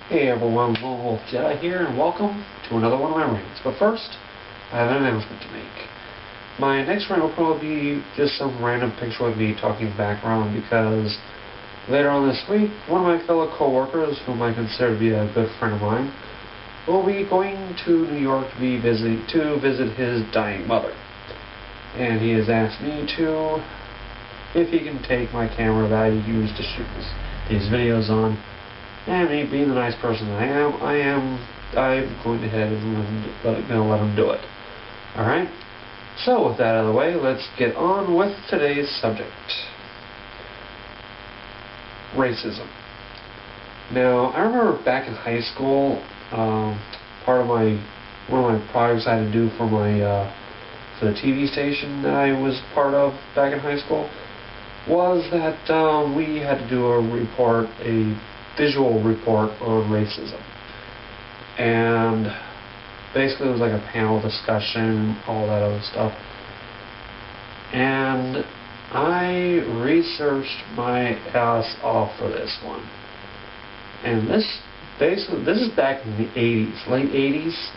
Hey everyone, Lone Wolf Jedi here, and welcome to another one of my rants. But first, I have an announcement to make. My next rant will probably be just some random picture of me talking background, because later on this week, one of my fellow co-workers, whom I consider to be a good friend of mine, will be going to New York to visit his dying mother. And he has asked me if he can take my camera that I use to shoot these videos on. And me being the nice person I'm going ahead and let him do it. Alright? So with that out of the way, let's get on with today's subject. Racism. Now, I remember back in high school, one of my projects I had to do for the TV station that I was part of back in high school was that we had to do a visual report on racism. And basically it was like a panel discussion, all that other stuff. And I researched my ass off for this one. And this is back in the 80s, late 80s,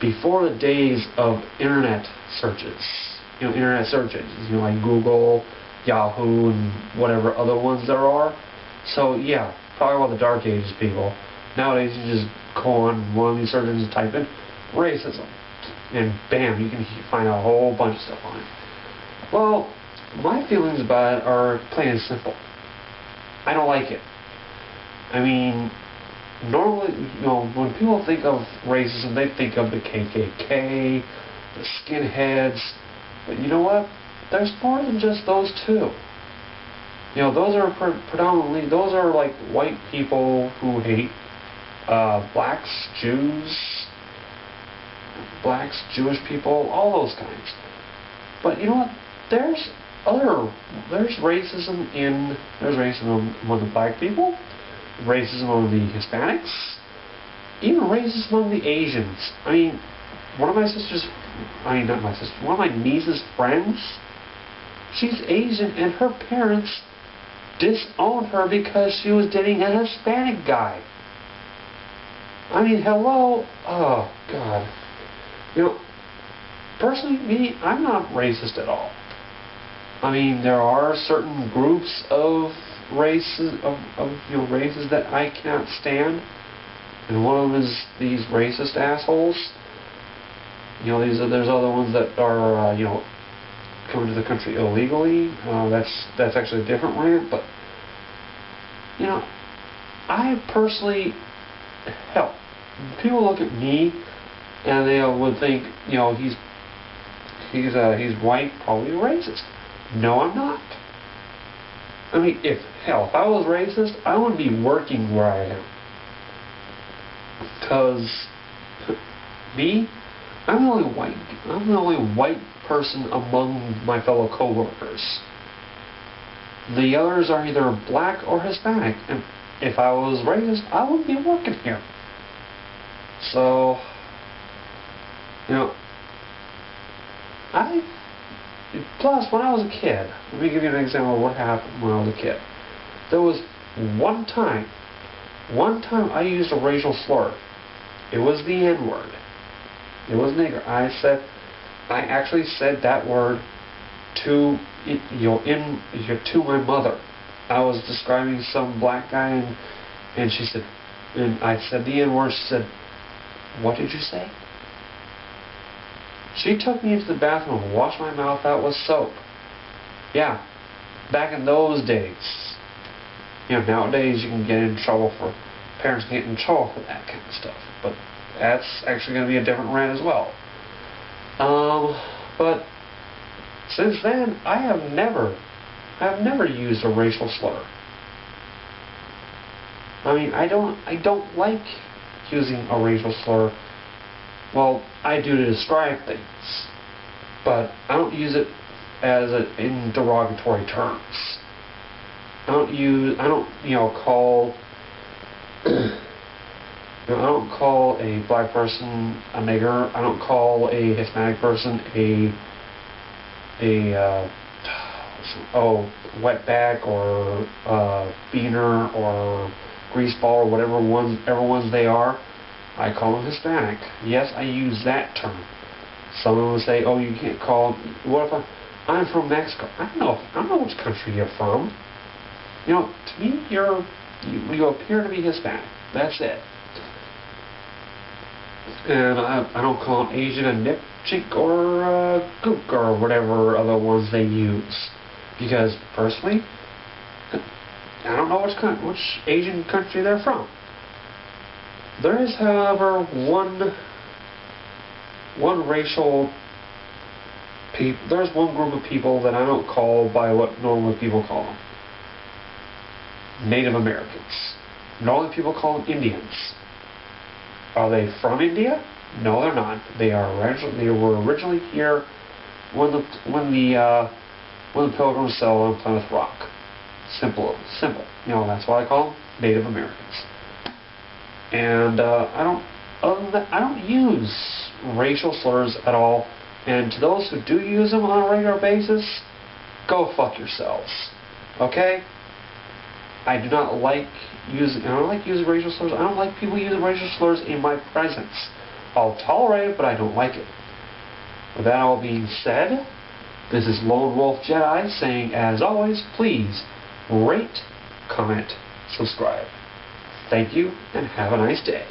before the days of internet searches. Internet search engines, like Google, Yahoo, and whatever other ones there are. So yeah, probably about the dark ages, people. Nowadays you just go on one of these search engines and type in racism, and bam, you can find out a whole bunch of stuff on it. Well, my feelings about it are plain and simple. I don't like it. I mean, normally, when people think of racism, they think of the KKK, the skinheads, but you know what? There's more than just those two. Those are predominantly, those are like white people who hate blacks, Jewish people, all those kinds. But you know what? There's racism among the black people, racism among the Hispanics, even racism among the Asians. I mean, one of my niece's friends, she's Asian, and her parents disowned her because she was dating a Hispanic guy. I mean, hello? Oh, God. Personally, me, I'm not racist at all. I mean, there are certain groups of races, races that I cannot stand, and one of them is these racist assholes. There's other ones that are, coming to the country illegally. That's actually a different rant, but I personally, hell, people look at me and they would think, he's white, probably racist. No, I'm not. I mean, if I was racist, I wouldn't be working where I am. Because me, I'm the only white person among my fellow co-workers. The others are either black or Hispanic, and if I was racist, I wouldn't be working here. So, plus, when I was a kid, let me give you an example of what happened when I was a kid. There was one time I used a racial slur. It was the N-word. It was nigger. I actually said that word to my mother. I was describing some black guy, and she said, and I said the N-word. She said, "What did you say?" She took me into the bathroom and washed my mouth out with soap. Yeah, back in those days. Nowadays you can get in trouble parents get in trouble for that kind of stuff. But that's actually going to be a different rant as well. But since then, I have never used a racial slur. I mean, I don't like using a racial slur. Well, I do to describe things, but I don't use it in derogatory terms. I don't call a black person a nigger. I don't call a Hispanic person a wetback or beaner or greaseball or whatever ones they are. I call them Hispanic. Yes, I use that term. Someone will say, "Oh, you can't call." What if I'm from Mexico? I don't know which country you're from. You know, to me, you appear to be Hispanic. That's it. And I don't call an Asian a nip chink or a gook or whatever other ones they use, because personally, I don't know which Asian country they're from. There is, however, there's one group of people that I don't call by what normal people call them. Native Americans. Normal people call them Indians. Are they from India? No, they're not. They were originally here when the Pilgrims settled on Plymouth Rock. Simple. You know, that's why I call them Native Americans. And other than that, I don't use racial slurs at all. And to those who do use them on a regular basis, go fuck yourselves. Okay? I don't like using racial slurs. I don't like people using racial slurs in my presence. I'll tolerate it, but I don't like it. With that all being said, this is Lone Wolf Jedi saying, as always, please rate, comment, subscribe. Thank you, and have a nice day.